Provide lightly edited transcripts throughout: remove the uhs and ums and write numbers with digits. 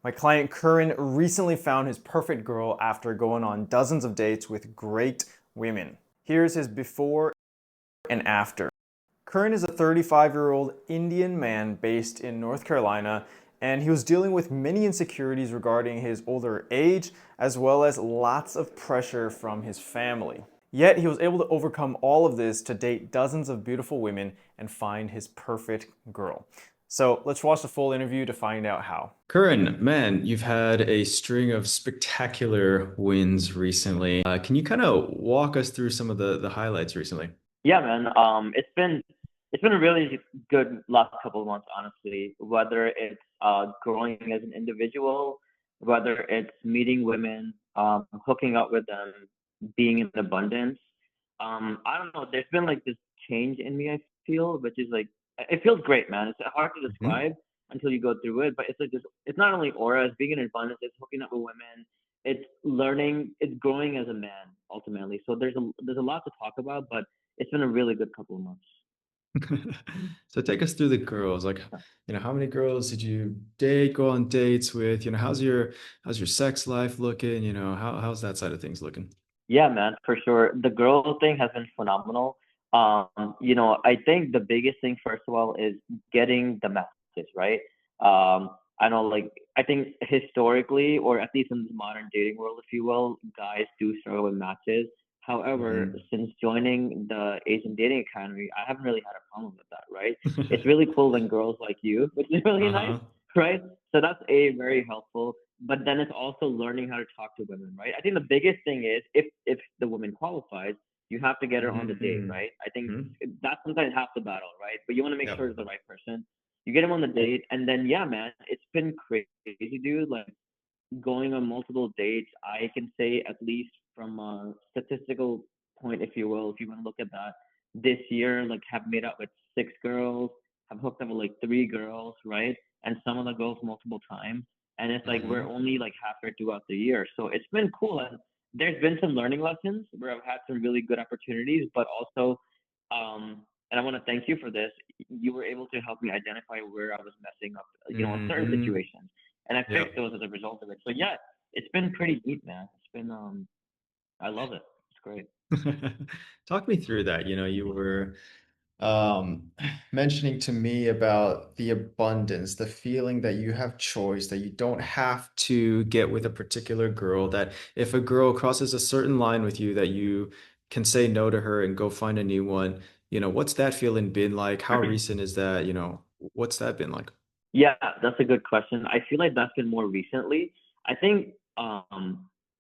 My client Karan recently found his perfect girl after going on dozens of dates with great women. Here's his before and after. Karan is a 35-year-old Indian man based in North Carolina, and he was dealing with many insecurities regarding his older age, as well as lots of pressure from his family. Yet he was able to overcome all of this to date dozens of beautiful women and find his perfect girl. So let's watch the full interview to find out how. Karan, man, you've had a string of spectacular wins recently. Can you kind of walk us through some of the highlights recently? Yeah, man. It's been a really good last couple of months, honestly. Whether it's growing as an individual, whether it's meeting women, hooking up with them, being in abundance. I don't know. There's been like this change in me. I feel, which is like it feels great, man. It's hard to Mhm. describe until you go through it, but it's like this. It's not only aura, it's being in abundance. It's hooking up with women. It's learning. It's growing as a man ultimately. So there's a lot to talk about, but it's been a really good couple of months. So take us through the girls. Like, how many girls did you date, go on dates with? How's your sex life looking? How's that side of things looking? Yeah, man, for sure. The girl thing has been phenomenal. I think the biggest thing, first of all, is getting the message right. I know, like, I think historically, or at least in the modern dating world, if you will, guys do struggle with matches. However, Mhm. since joining the Asian Dating Academy, I haven't really had a problem with that, right? It's really cool when girls like you, which is really nice, Uh-huh. right? So that's very helpful, but then it's also learning how to talk to women, right? I think the biggest thing is if the woman qualifies, you have to get her on the date, Mhm. right? I think Mhm. that's sometimes half the battle, right? But you want to make sure Yep. it's the right person. You get him on the date, and then yeah, man, it's been crazy, dude. Like going on multiple dates, I can say at least from a statistical point, if you will, if you want to look at that, this year, like have made up with six girls, have hooked up with like three girls, right? And some of the girls multiple times. And it's like we're Mhm. only like halfway throughout the year. So it's been cool. And there's been some learning lessons where I've had some really good opportunities, but also, and I want to thank you for this. You were able to help me identify where I was messing up, in certain Mhm. situations, and I fixed Yep. those as a result of it. So yeah, it's been pretty neat, man. It's been I love it. It's great. Talk me through that. You were um, mentioning to me about the abundance, the feeling that you have choice, that you don't have to get with a particular girl, that if a girl crosses a certain line with you, that you can say no to her and go find a new one. What's that feeling been like? How recent is that? What's that been like? Yeah, that's a good question. I feel like that's been more recently. I think,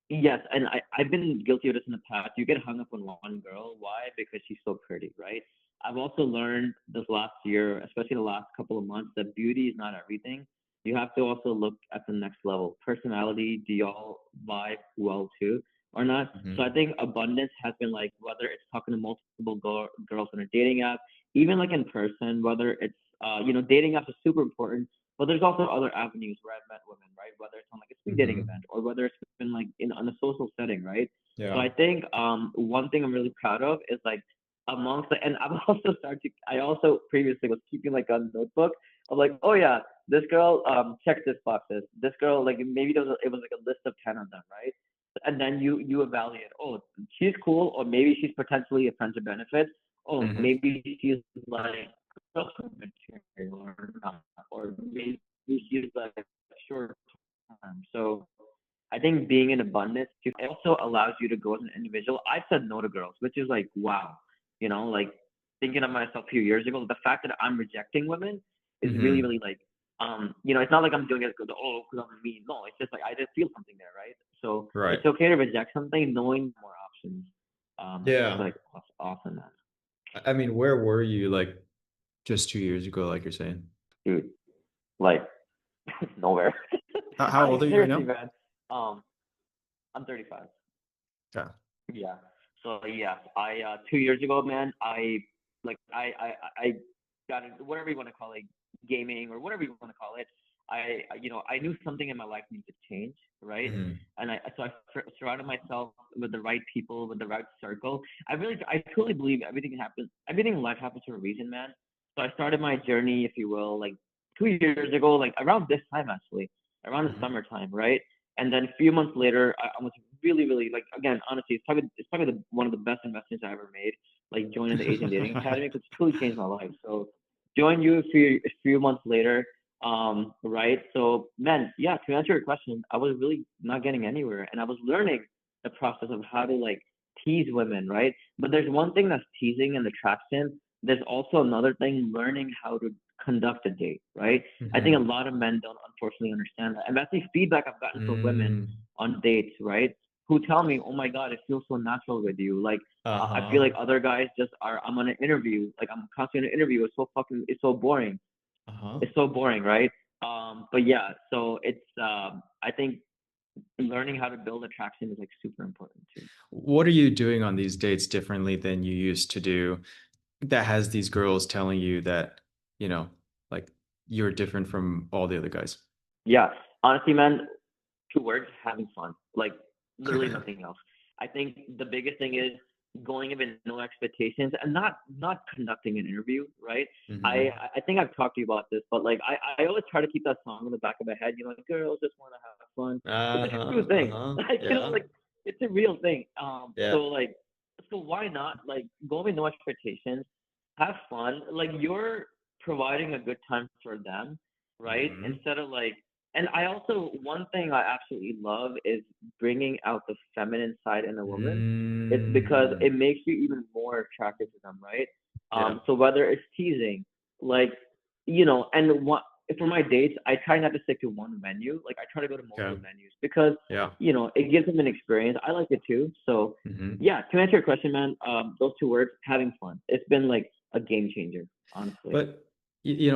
yes, and I've been guilty of this in the past. You get hung up on one girl. Why? Because she's so pretty, right? I've also learned this last year, especially the last couple of months, that beauty is not everything. You have to also look at the next level. Personality, do y'all vibe well too or not? So I Mhm. think abundance has been like whether it's talking to multiple girls on a dating app, even like in person, whether it's dating apps are super important, but there's also other avenues where I've met women, right? Whether it's on like a speed dating Mhm. event or whether it's been like in on a social setting, right? So Yeah. I think one thing I'm really proud of is like amongst the, and I also previously was keeping like a notebook of like, oh yeah, this girl checked this boxes. This girl like maybe it was like a list of 10 of them, right? And then you evaluate, oh, she's cool, or maybe she's potentially a friend to benefit. Oh, Mhm. maybe she's like material or not, or maybe she's like short term. So I think being in abundance also allows you to go as an individual. I've said no to girls, which is like wow, like thinking of myself a few years ago, the fact that I'm rejecting women is really, Mhm. really like it's not like I'm doing it because I'm mean. No, it's just like I just feel something there, right? So Right. it's okay to reject something, knowing more options. It's Yeah. like awesome, man. I mean, where were you like just 2 years ago, like you're saying? Dude, like nowhere. How old are you right Seriously, now? man. Um, I'm 35. Yeah. Yeah. So yeah, I 2 years ago, man, I got into whatever you want to call it, gaming or whatever you want to call it. I knew something in my life needed to change, right? Mhm. And surrounded myself with the right people, with the right circle. I truly believe everything in life happens for a reason, man. So I started my journey, if you will, like 2 years ago, like around this time actually. around the Mhm. summertime, right? And then a few months later, I was really, really like, again, honestly, it's probably one of the best investments I ever made. Like joining the Asian Dating Academy, because it's truly changed my life. So joined you a few months later, right? So man, yeah, to answer your question, I was really not getting anywhere, and I was learning the process of how to like tease women, right? But there's one thing that's teasing and attraction. There's also another thing, learning how to conduct a date, right? I think a Mhm. lot of men don't unfortunately understand that. And that's the feedback I've gotten from women Mm. on dates, right? Who tell me, "Oh my God, it feels so natural with you. Like, I feel Uh-huh. like other guys just are. I'm on an interview. Like, I'm constantly on an interview. It's so boring. Uh-huh. It's so boring, right? But yeah, so it's. I think learning how to build attraction is like super important too. What are you doing on these dates differently than you used to do that has these girls telling you that, you know, like you're different from all the other guys? Yeah, honestly, man, 2 words: having fun. Like literally nothing else. I think the biggest thing is going in with no expectations and not conducting an interview, right? I Hmm. I think I've talked to you about this, but like I always try to keep that song in the back of my head. Like girls just want to have fun. It's a true Uh-huh. thing. Uh-huh. Like Yeah. like it's a real thing. Yeah. So like so why not like go with no expectations, have fun. Like you're providing a good time for them, right? Hmm. Instead of like and I also, one thing I absolutely love is bringing out the feminine side in a woman. It's because Mm. it makes you even more attractive to them, right? Yeah. So whether it's teasing, like, and what for my dates, I try not to stick to one menu. Like I try to go to multiple Okay. menus because, Yeah. it gives them an experience. I like it too. So Hmm. yeah, to answer your question, man, those 2 words, having fun. It's been like a game changer, honestly. But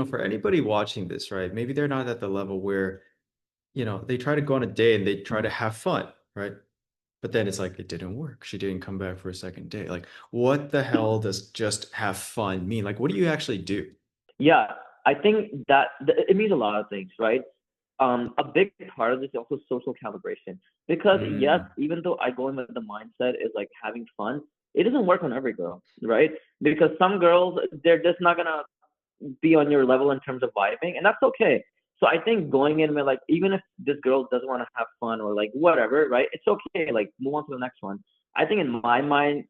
for anybody watching this, right? Maybe they're not at the level where, they try to go on a date and they try to have fun, right? But then it's like it didn't work. She didn't come back for a second date. Like, what the hell does just have fun mean? Like, what do you actually do? Yeah, I think that it means a lot of things, right? A big part of this is also social calibration. Because yes, Mm, even though I go in with the mindset is like having fun, it doesn't work on every girl, right? Because some girls they're just not gonna be on your level in terms of vibing, and that's okay. So I think going in with like even if this girl doesn't want to have fun or like whatever, right? It's okay. Like move on to the next one. I think in my mind,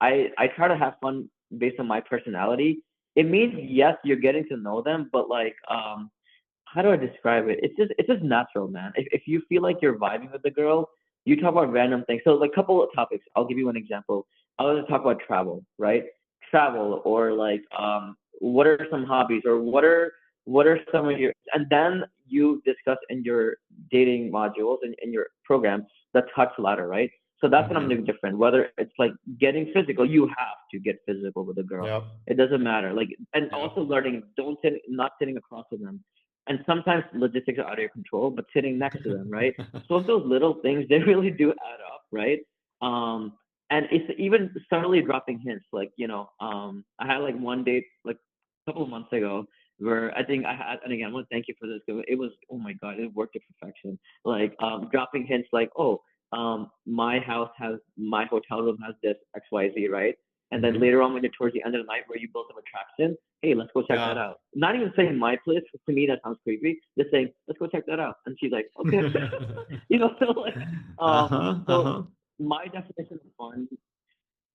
I try to have fun based on my personality. It means yes, you're getting to know them, but like how do I describe it? It's just natural, man. If you feel like you're vibing with the girl, you talk about random things. So like couple of topics. I'll give you an example. I was to talk about travel, right? Travel or like what are some hobbies or what are some of your and then you discuss in your dating modules in your program the touch ladder, right? So that's what I'm hmm. doing different. Whether it's like getting physical, you have to get physical with a girl. Yep. It doesn't matter. Like and Yep. also learning don't sit not sitting across from them and sometimes logistics are out of your control, but sitting next to them, right? So if those little things, they really do add up, right? Um, and it's even subtly dropping hints, like, I had like one date like a couple of months ago where I think I had, and again, I want to thank you for this. 'Cause it was, oh my God, it worked to perfection. Like, dropping hints like, oh, my hotel room has this XYZ, right? And then Hmm. later on, when you're towards the end of the night where you build some attraction, hey, let's go check that Yeah. out. Not even saying my place, 'cause to me that sounds creepy. Just saying, let's go check that out. And she's like, okay. So like, Uh-huh. so Uh-huh. my definition of fun,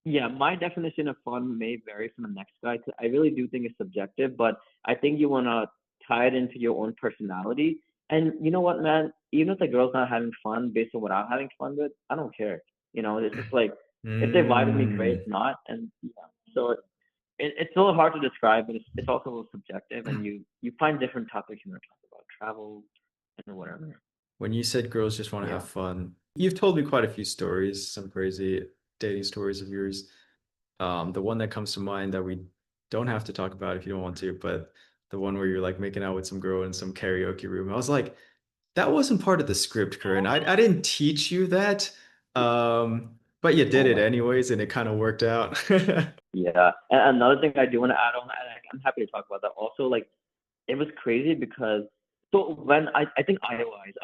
yeah, my definition of fun may vary from the next guy. 'Cause I really do think it's subjective, but I think you want to tie it into your own personality. And you know what, man? Even if the girl's not having fun based on what I'm having fun with, I don't care. It's just like, if they vibe with me, great. Mm. If not, and yeah. So it's a little hard to describe, but it's also a little subjective, and you find different topics you want to talk about, travel and whatever. When you said girls just want to have Yeah. fun, you've told me quite a few stories, some crazy dating stories of yours. The one that comes to mind that we don't have to talk about if you don't want to, but the one where you're like making out with some girl in some karaoke room. I was like, that wasn't part of the script, Corinne. I didn't teach you that. But you did Oh it my. anyways, and it kind of worked out. Yeah. And another thing I do want to add on, and I'm happy to talk about that. Also, like it was crazy because so when I think IOIs,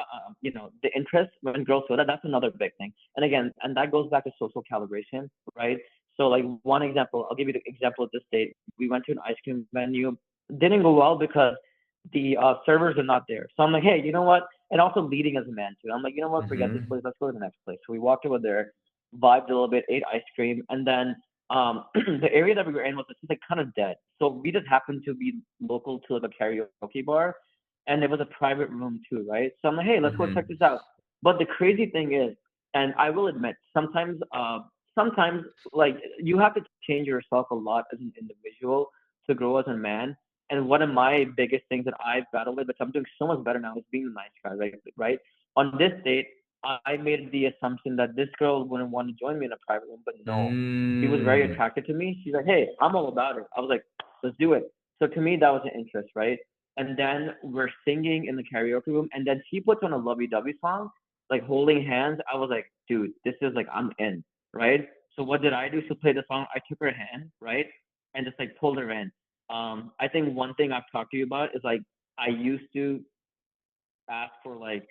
the interest when girls feel that that's another big thing. And again, and that goes back to social calibration, right? So like one example, I'll give you the example of this date. We went to an ice cream venue, didn't go well because the servers are not there. So I'm like, hey, you know what? and also leading as a man too. I'm like, you know what, forget this Mm-hmm. place, let's go to the next place. So we walked over there, vibed a little bit, ate ice cream, and then the area that we were in was just like kind of dead. So we just happened to be local to like a karaoke bar, and it was a private room too, right? So I'm like, hey, let's go check Mm-hmm. this out. But the crazy thing is, and I will admit, sometimes like you have to change yourself a lot as an individual to grow as a man. And one of my biggest things that I've battled with, but I'm doing so much better now, is being a nice guy, right? Right. On this date, I made the assumption that this girl wouldn't want to join me in a private room, but no, she was very Mm. attracted to me. She's like, hey, I'm all about it. I was like, let's do it. So to me, that was an interest, right? And then we're singing in the karaoke room, and then she puts on a lovey-dovey song, like holding hands. I was like, dude, this is like I'm in, right? So what did I do? She played the song. I took her hand, right, and just like pulled her in. I think one thing I've talked to you about is like I used to ask for like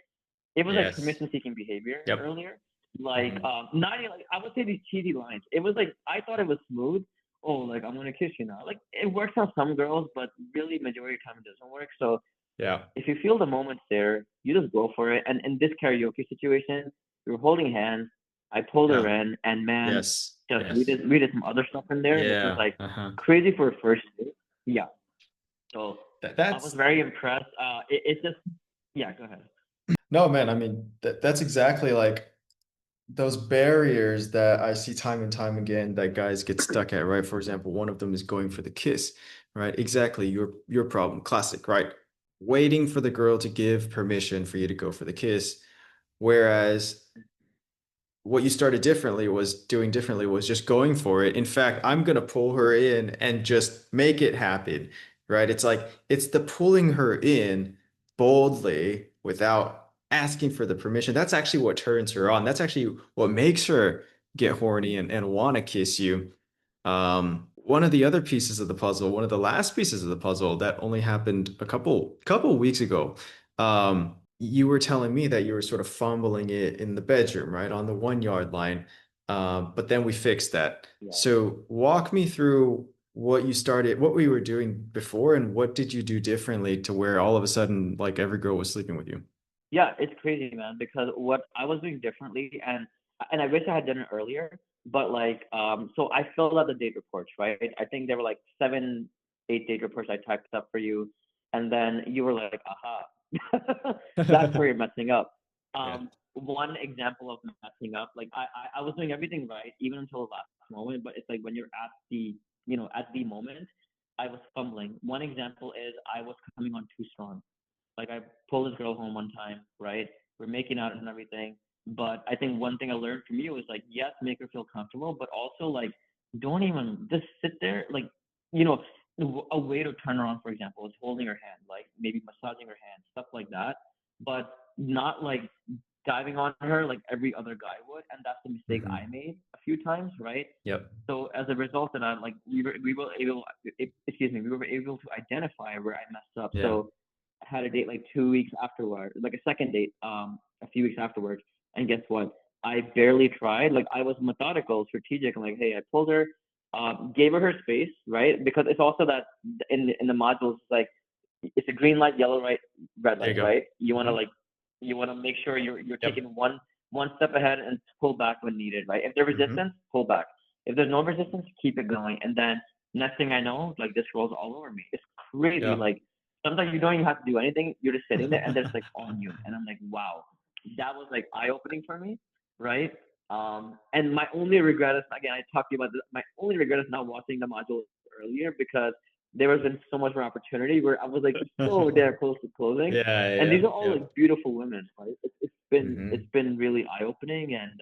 it was like Yes. permission seeking behavior Yep. earlier. Like Mm-hmm. not even like I would say these cheesy lines. It was like I thought it was smooth. Oh, like I'm gonna kiss you now. Like it works on some girls, but really majority of the time it doesn't work. So Yeah. if you feel the moment's there, you just go for it. And in this karaoke situation, we were holding hands. I pulled her Yeah. in, and man, Yes. just Yes. we did some other stuff in there, which was Yeah. like Uh-huh. crazy for a first date. Yeah. So I was That's very impressed. It's just yeah. Go ahead. no, man. I mean, that's exactly like those barriers that I see time and time again that guys get stuck at, right? For example, one of them is going for the kiss, right? Exactly, your problem, classic, right? Waiting for the girl to give permission for you to go for the kiss, whereas what you started doing differently was just going for it. In fact, I'm going to pull her in and just make it happen, right? It's like it's the pulling her in boldly without asking for the permission. That's actually what turns her on. That's actually what makes her get horny and want to kiss you. One of the other pieces of the puzzle, one of the last pieces of the puzzle that only happened a couple weeks ago. You were telling me that you were sort of fumbling it in the bedroom, right, on the 1 yard line. But then we fixed that. Yeah. So walk me through what we were doing before, and what did you do differently to where all of a sudden, like every girl was sleeping with you? Yeah, it's crazy, man, because what I was doing differently and I wish I had done it earlier, but like so I filled out the date reports, right? I think there were like 7, 8 date reports I typed up for you, and then you were like, aha. That's where you're messing up. Yeah. One example of messing up, like I was doing everything right even until the last moment, but it's like when you're at the at the moment, I was fumbling. One example is I was coming on too strong. Like I pulled this girl home one time, right? We're making out and everything. But I think one thing I learned from you is like, yes, make her feel comfortable, but also like, don't even just sit there. Like, you know, a way to turn her on, for example, is holding her hand, like maybe massaging her hand, stuff like that. But not like diving on her like every other guy would. And that's the mistake I Hmm. made a few times, right? Yep. So as a result of that, like we were able to identify where I messed up. Yeah. So I had a date like 2 weeks afterward, like a second date, a few weeks afterwards. And guess what? I barely tried. Like I was methodical, strategic. I'm like, hey, I pulled her, gave her space, right? Because it's also that in the modules, it's like it's a green light, yellow light, red There you light, go. right? Hmm. You want to make sure you're Yep. taking one step ahead and pull back when needed, right? If there's Hmm. resistance, pull back. If there's no resistance, keep it going. And then next thing I know, like this rolls all over me. It's crazy. Yeah. Like sometimes you don't even have to do anything. You're just sitting there and there's like on you. And I'm like, wow, that was like eye opening for me, right? And my only regret is again, I talked to you about this. My only regret is not watching the module earlier because there has been so much more opportunity where I was like so damn close to closing. Yeah, And these yeah, are all yeah. like beautiful women, right? It's Hmm. been really eye opening and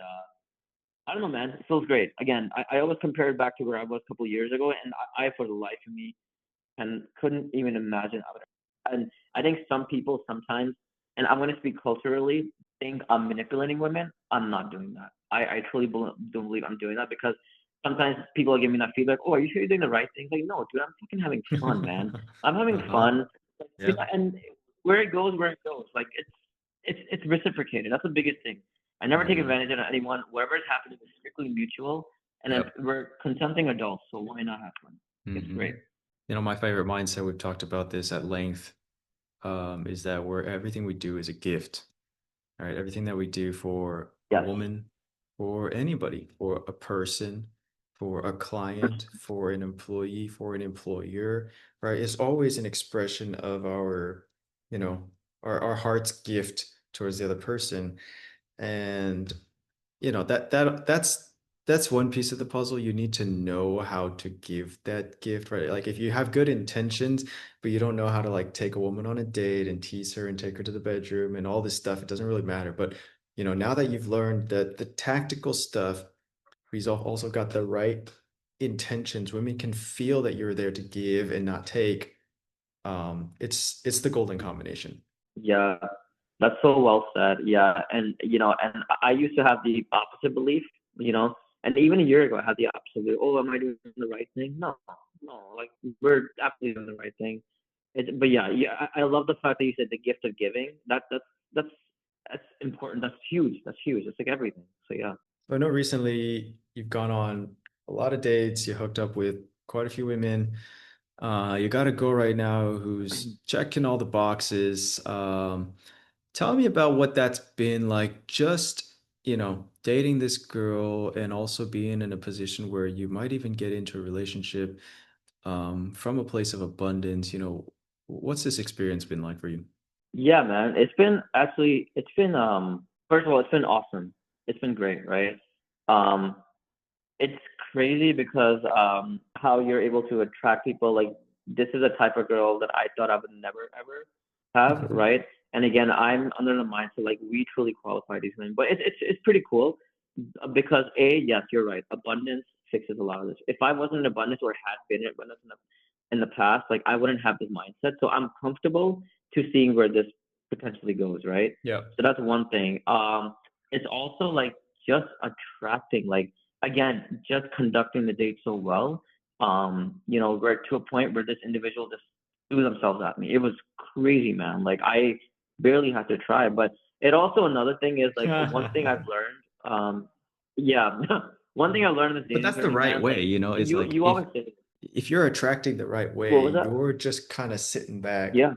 I don't know, man. It feels great. Again, I always compare it back to where I was a couple of years ago, and I for the life of me and couldn't even imagine other. And I think some people sometimes, and I'm going to speak culturally, think I'm manipulating women. I'm not doing that. I truly don't believe I'm doing that because sometimes people are giving me that feedback. Oh, are you sure you're doing the right thing? Like, no, dude, I'm fucking having fun, man. I'm having Uh-huh. fun. Yeah. And where it goes. Like it's reciprocated. That's the biggest thing. I never take Hmm. advantage of anyone. Whatever is happening is strictly mutual, and then Yep. we're consenting adults. So why not have fun? It's Hmm. great. My favorite mindset, we've talked about this at length, is that everything we do is a gift. right? Everything that we do for a Yes. woman, for anybody, for a person, for a client, for an employee, for an employer, right? Is always an expression of our, you know, our heart's gift towards the other person. And that's one piece of the puzzle. You need to know how to give that gift, right? Like if you have good intentions, but you don't know how to like take a woman on a date and tease her and take her to the bedroom and all this stuff, it doesn't really matter. But now that you've learned that the tactical stuff, he's also got the right intentions. Women can feel that you're there to give and not take. It's the golden combination. Yeah, that's so well said. Yeah, and and I used to have the opposite belief, and even a year ago I had the opposite belief. Oh, am I doing the right thing? No, no, like we're absolutely doing the right thing. But yeah, yeah, I love the fact that you said the gift of giving. That's that's important. That's huge. That's huge. It's like everything. So yeah. I know recently you've gone on a lot of dates, you hooked up with quite a few women. You got a girl right now who's checking all the boxes. Tell me about what that's been like, just, dating this girl and also being in a position where you might even get into a relationship from a place of abundance. What's this experience been like for you? Yeah, man. It's been first of all, it's been awesome. It's been great, right? Um it's crazy because how you're able to attract people, like this is a type of girl that I thought I would never ever have, right? And again, I'm under the mindset like we truly qualify these women. But it's pretty cool because yes, you're right. Abundance fixes a lot of this. If I wasn't in abundance or had been in abundance in the past, like I wouldn't have this mindset. So I'm comfortable to seeing where this potentially goes, right? Yeah. So that's one thing. It's also like just attracting, like again, just conducting the date so well. We're to a point where this individual just threw themselves at me. It was crazy, man. Like I barely had to try. But it also another thing is like one thing I've learned. Yeah, one thing I learned in the But dating that's the journey, right man. way, Like it's you, like you if always say, if you're attracting the right what way, was that? you're just kind of sitting back Yeah,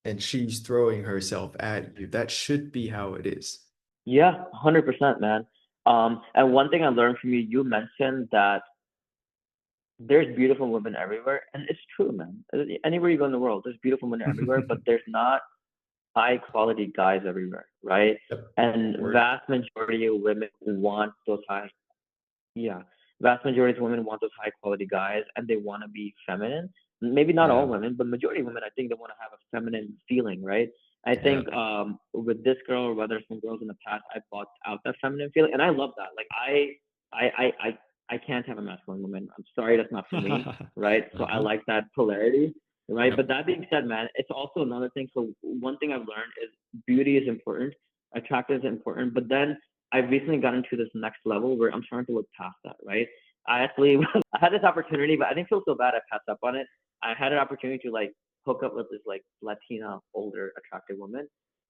and she's throwing herself at you. That should be how it is. yeah, 100%, man. And one thing I learned from you, you mentioned that there's beautiful women everywhere, and it's true, man. Anywhere you go in the world, there's beautiful women everywhere, but there's not high quality guys everywhere, right? Yep. And Word. vast majority of women want those high, yeah, vast majority of women want those high quality guys, and they want to be feminine. Maybe not all Yeah. women, but majority of women, I think they want to have a feminine feeling, right? I Yeah. think with this girl, or whether some girls in the past, I bought out that feminine feeling, and I love that. Like I, I, I, I can't have a masculine woman. I'm sorry, that's not for me, right? So I Uh-huh. like that polarity, right? But Yep. that being said, man, it's also another thing. So one thing I've learned is beauty is important, attractive is important, but then I've recently gotten to this next level where I'm starting to look past that, right? I actually I had this opportunity, but I didn't feel so bad. I passed up on it. I had an opportunity to like hook up with this like Latina, older, attractive woman,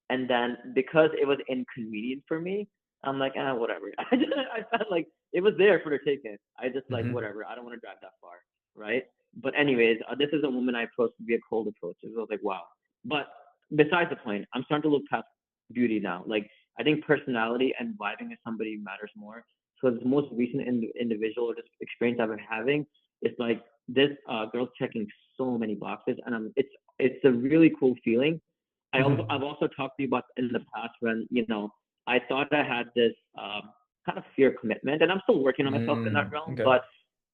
and then because it was inconvenient for me, I'm like, whatever. I felt like it was there for the taking. I just like Hmm. whatever. I don't want to drive that far, right? But anyways, this is a woman I approached to be a cold approach. So I was like, wow. But besides the point, I'm starting to look past beauty now. Like I think personality and vibing with somebody matters more. So the most recent individual or just experience I've been having is like this girl's checking so many boxes, and it's a really cool feeling. I've also talked to you about in the past when I thought I had this kind of fear of commitment, and I'm still working on myself in that realm. Okay. But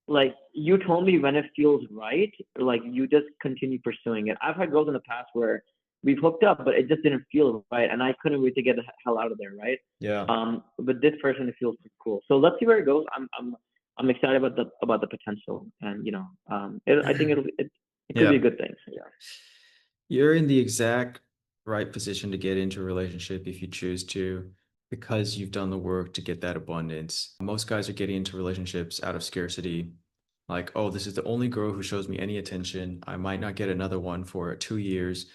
like you told me, when it feels right, like you just continue pursuing it. I've had girls in the past where we've hooked up, but it just didn't feel right, and I couldn't wait to get the hell out of there, right? Yeah. But this person, it feels pretty cool. So let's see where it goes. I'm excited about the potential, and I think it could be a Yeah. good thing. So, yeah. You're in the exact right position to get into a relationship if you choose to, because you've done the work to get that abundance. Most guys are getting into relationships out of scarcity. Like, oh, this is the only girl who shows me any attention. I might not get another one for 2 years.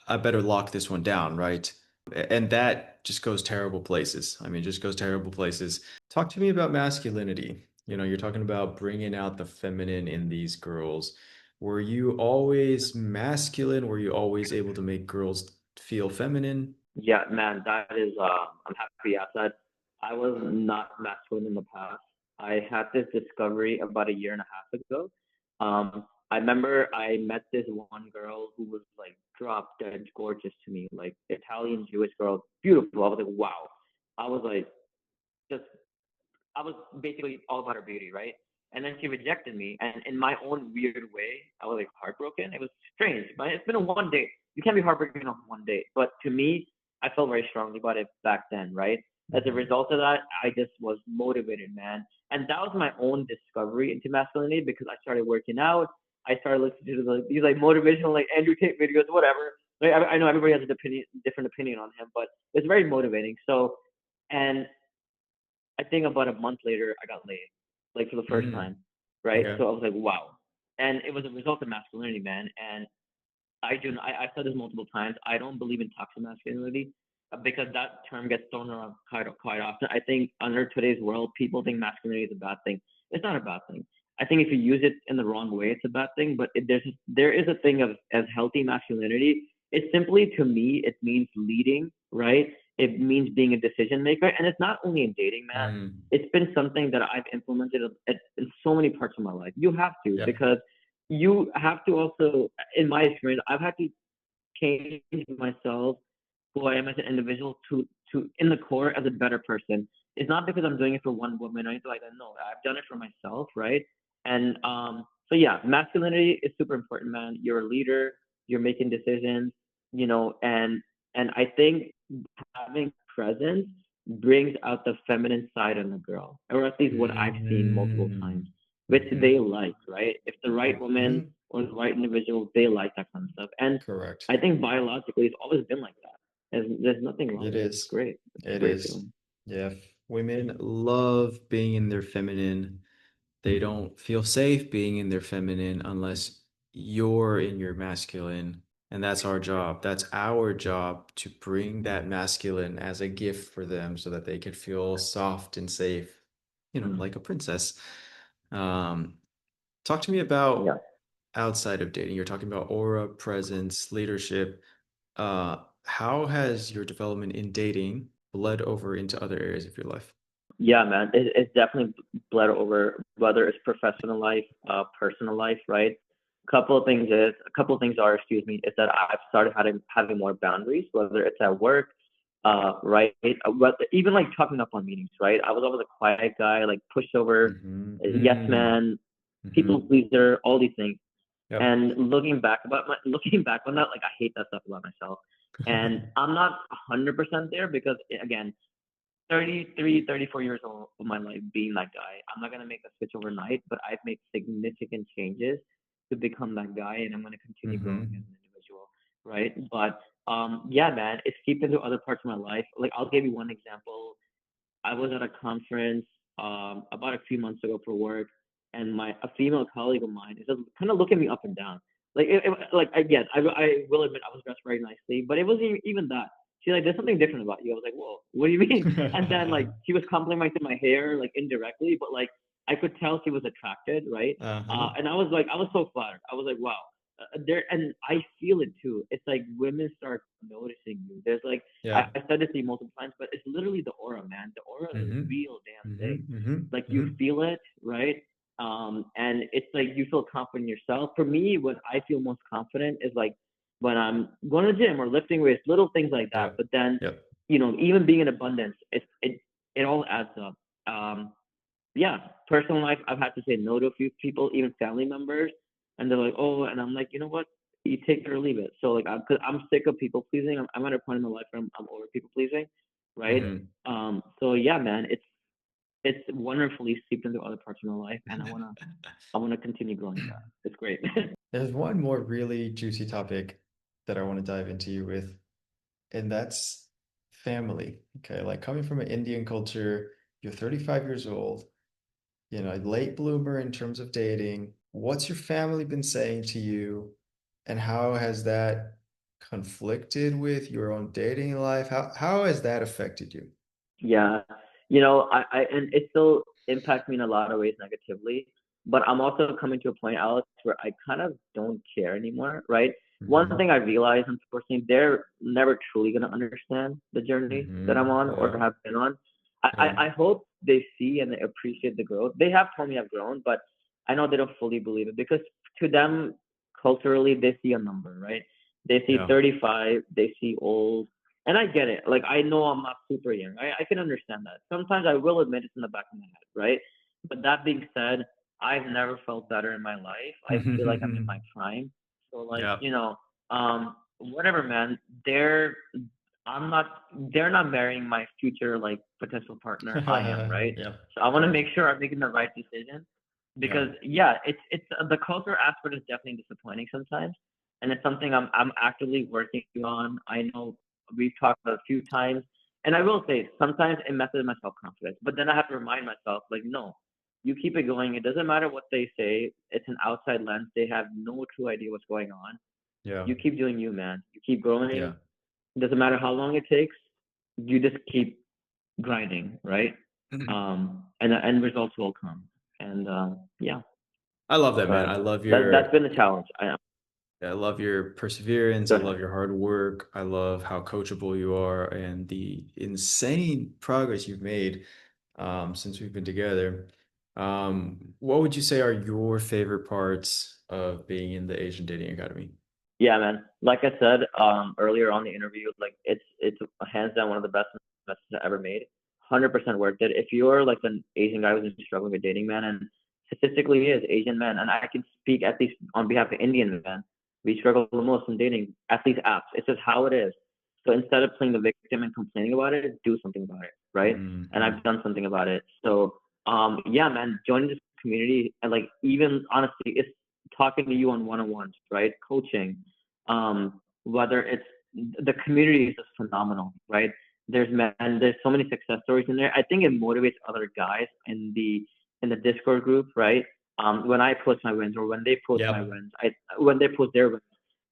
I better lock this one down, right? And that just goes terrible places. I mean, just goes terrible places. Talk to me about masculinity. You're talking about bringing out the feminine in these girls. Were you always masculine? Were you always able to make girls feel feminine? Yeah, man, that is, I'm happy you asked that. I was not masculine in the past. I had this discovery about a year and a half ago. I remember I met this one girl who was like drop dead gorgeous to me, like Italian Jewish girl, beautiful. I was like, wow. I was like, just I was basically all about her beauty, right? And then she rejected me, and in my own weird way, I was like heartbroken. It was strange, but it's been a one date. You can't be heartbroken on one date. But to me, I felt very strongly about it back then, right? As a Hmm. result of that, I just was motivated, man. And that was my own discovery into masculinity because I started working out. I started listening to these like motivational, like Andrew Tate videos, whatever. Like, I know everybody has a different opinion on him, but it's very motivating. So, and I think about a month later, I got laid, like for the first Mm. time, right? Okay. So I was like, wow. And it was a result of masculinity, man. And I've said this multiple times. I don't believe in toxic masculinity because that term gets thrown around quite often. I think under today's world, people think masculinity is a bad thing. It's not a bad thing. I think if you use it in the wrong way, it's a bad thing. But there is a thing of as healthy masculinity. It simply, to me, it means leading, right? It means being a decision maker, and it's not only in dating, man. Mm. It's been something that I've implemented in so many parts of my life. You have to Yep. because you have to also, in my experience, I've had to change myself, who I am as an individual, to in the core as a better person. It's not because I'm doing it for one woman or anything like that. No, I've done it for myself, right? And so yeah, masculinity is super important, man. You're a leader. You're making decisions, and I think having presence brings out the feminine side in the girl, or at least what I've seen multiple Mm. times, which they Hmm. like, right? If the right woman Hmm. or the right individual, they like that kind of stuff. And Correct. I think biologically, it's always been like that. There's nothing wrong It with it. It's is. great. It's a It great is. feeling. Yeah. Women love being in their feminine. They don't feel safe being in their feminine unless you're in your masculine. And that's our job. That's our job to bring that masculine as a gift for them so that they can feel soft and safe, Mm. like a princess. Um, Talk to me Yeah. about outside of dating. You're talking about aura, presence, leadership. How has your development in dating bled over into other areas of your life? Yeah, man. It's definitely bled over, whether it's professional life, personal life, right? A couple of things are, excuse me, is that I've started having more boundaries, whether it's at work, right? But even like talking up on meetings, right? I was always a quiet guy, like pushover, Mm-hmm. yes man, people Mm-hmm. pleaser, all these things. Yep. And looking back on that, like I hate that stuff about myself. And I'm not 100% there because again, 33, 34 years old of my life being that guy. I'm not gonna make a switch overnight, but I've made significant changes to become that guy, and I'm gonna continue growing as Mm-hmm. an individual, right? But yeah, man, it's seeped into other parts of my life. Like I'll give you one example. I was at a conference about a few months ago for work, and a female colleague of mine is just kind of looking me up and down. Like again, I will admit I was dressed very nicely, but it wasn't even that. She's like, "There's something different about you." I was like, "Whoa, what do you mean?" And then like she was complimenting my hair like indirectly, but like I could tell she was attracted, right? Uh-huh. And I was so flattered. I was like, "Wow." There and I feel it too. It's like women start noticing you. There's like Yeah. I said this to you multiple times, but it's literally the aura, man. The aura is a Mm-hmm. real damn thing. Mm-hmm. Mm-hmm. Like you Mm-hmm. feel it, right? And it's like you feel confident in yourself. For me, when I feel most confident is like when I'm going to the gym or lifting weights, little things like that. Yep. But then, Yep. even being in abundance, it all adds up. Yeah, personal life, I've had to say no to a few people, even family members, and they're like, oh, and I'm like, you know what? You take it or leave it. So like, cause I'm sick of people pleasing. I'm at a point in my life where I'm over people pleasing, right? Mm-hmm. So yeah, man, it's wonderfully seeped into other parts of my life, and I wanna continue growing that. It's great. There's one more really juicy topic that I want to dive into you with, and that's family. Okay, like coming from an Indian culture, you're 35 years old, late bloomer in terms of dating. What's your family been saying to you, and how has that conflicted with your own dating life? How has that affected you? Yeah, and it still impacts me in a lot of ways negatively. But I'm also coming to a point, Alex, where I kind of don't care anymore, right? One Mm-hmm. thing I realized, unfortunately, they're never truly gonna understand the journey that I'm on Mm-hmm. or Yeah. have been on. I, Yeah. I, I hope they see and they appreciate the growth. They have told me I've grown, but I know they don't fully believe it because to them, culturally, they see a number, right? They see Yeah. 35, they see old, and I get it. Like I know I'm not super young. I can understand that. Sometimes I will admit it's in the back of my head, right? But that being said, I've never felt better in my life. I feel like I'm in my prime. So like, Yeah. whatever, man. I'm not. They're not marrying my future like potential partner. I am, right? Yeah. So I want to Right. make sure I'm making the right decision Yeah. because yeah, it's the culture aspect is definitely disappointing sometimes, and it's something I'm actively working on. I know we've talked about it a few times, and I will say sometimes it messes with my self confidence, but then I have to remind myself like, no, you keep it going. It doesn't matter what they say. It's an outside lens. They have no true idea what's going on. Yeah. You keep doing you, man. You keep growing. Yeah. It doesn't matter how long it takes. You just keep grinding, right? And the end results will come. And yeah, I love that, man. but I love that's your been the challenge. I love your perseverance. Go I ahead. love your hard work. I love how coachable you are and the insane progress you've made since we've been together. What would you say are your favorite parts of being in the Asian Dating Academy? Yeah, man. Like I said earlier on the interview, like it's hands down one of the best investments I ever made. 100% worth it. If you're like an Asian guy who's struggling with dating, man, and statistically he is Asian man, and I can speak at least on behalf of Indian men, we struggle the most in dating at these apps. It's just how it is. So instead of playing the victim and complaining about it, do something about it, right? And Hmm. I've done something about it. So yeah, man, joining this community and like even honestly, it's talking to you on one-on-ones, right? Coaching, whether it's the community is just phenomenal, right? There's so many success stories in there. I think it motivates other guys in the Discord group, right? When I post my wins or when they post my Yep. wins, when they post their wins,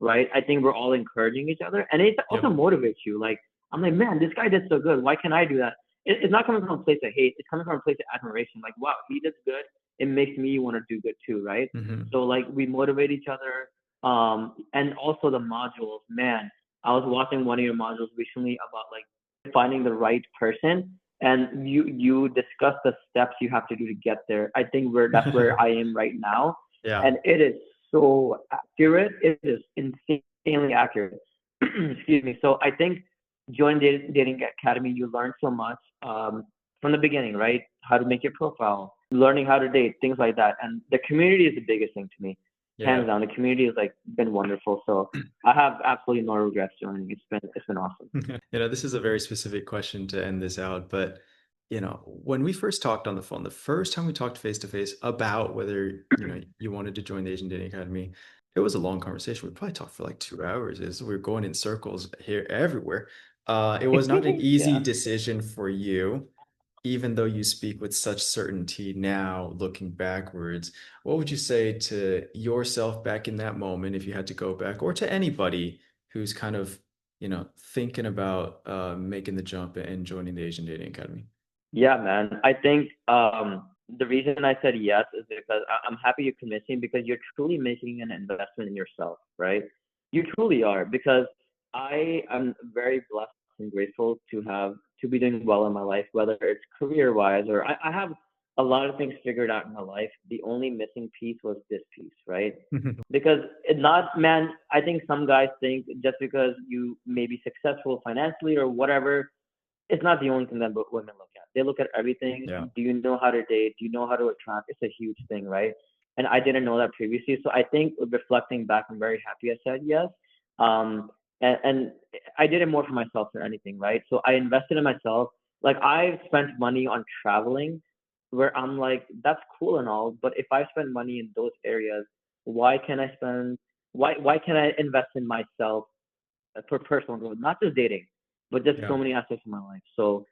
right? I think we're all encouraging each other, and it also Yep. motivates you. Like I'm like, man, this guy did so good. Why can't I do that? It's not coming from a place of hate. It's coming from a place of admiration. Like, wow, he did good. It makes me want to do good too, right? Hmm. So like we motivate each other. And also the modules, man. I was watching one of your modules recently about like finding the right person, and you discuss the steps you have to do to get there. I think that's where I am right now, Yeah. and it is so accurate. It is insanely accurate. Excuse me. So I think join dating academy, you learn so much from the beginning, right? How to make your profile, learning how to date, things like that, and the community is the biggest thing to me, Yeah. hands down. The community has like been wonderful. So I have absolutely no regrets joining. It's been awesome. This is a very specific question to end this out, but when we first talked on the phone, the first time we talked face to face about whether, you wanted to join the Asian Dating Academy, it was a long conversation. We probably talked for like 2 hours as we are going in circles here everywhere. It was not an easy Yeah. decision for you, even though you speak with such certainty now, looking backwards. What would you say to yourself back in that moment if you had to go back, or to anybody who's kind of thinking about making the jump and joining the Asian Dating Academy? Yeah, man. I think the reason I said yes is because I'm happy you're committing because you're truly making an investment in yourself, right? You truly are because I am very blessed and grateful to be doing well in my life, whether it's career wise or I have a lot of things figured out in my life. The only missing piece was this piece, right? Because it not man, I think some guys think just because you may be successful financially or whatever, it's not the only thing that women look at. They look at everything. Yeah. Do you know how to date? Do you know how to attract? It's a huge thing, right? And I didn't know that previously. So I think reflecting back, I'm very happy I said yes. And I did it more for myself than anything, right? So I invested in myself. Like I've spent money on traveling where I'm like, that's cool and all, but if I spend money in those areas, why can I spend why can I invest in myself for personal growth, not just dating, but just Yeah. so many aspects of my life. So,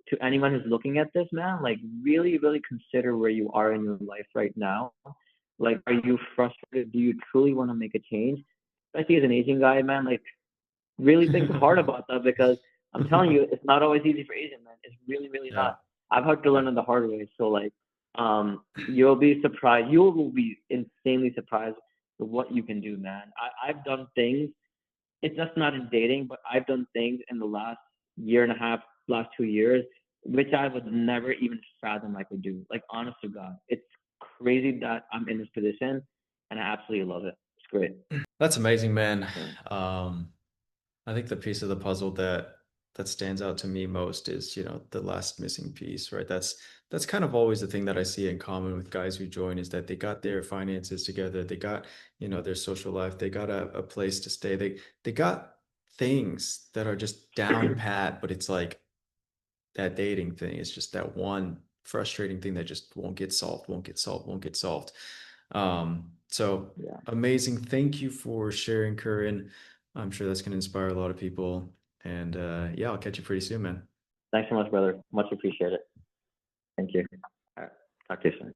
to anyone who's looking at this, man, like really, really consider where you are in your life right now. Like, are you frustrated? Do you truly want to make a change? Especially as an Asian guy, man, like really think hard about that because I'm telling you, it's not always easy for Asian men. It's really, really Yeah. not. I've had to learn Yeah. it the hard way. So like, you'll be surprised. You will be insanely surprised what you can do, man. I've done things. It's just not in dating, but I've done things in the last year and a half, last 2 years, which I would never even fathom I could do. Like, honest to God, it's crazy that I'm in this position, and I absolutely love it. It's great. That's amazing, man. Yeah. I think the piece of the puzzle that stands out to me most is, the last missing piece, right? That's kind of always the thing that I see in common with guys who join is that they got their finances together, they got, their social life, they got a place to stay, they got things that are just down pat, but it's like that dating thing is just that one frustrating thing that just won't get solved, won't get solved, won't get solved. So Yeah. amazing. Thank you for sharing, Curran. I'm sure that's going to inspire a lot of people. And yeah, I'll catch you pretty soon, man. Thanks so much, brother. Much appreciated. Thank you. All right. Talk to you soon.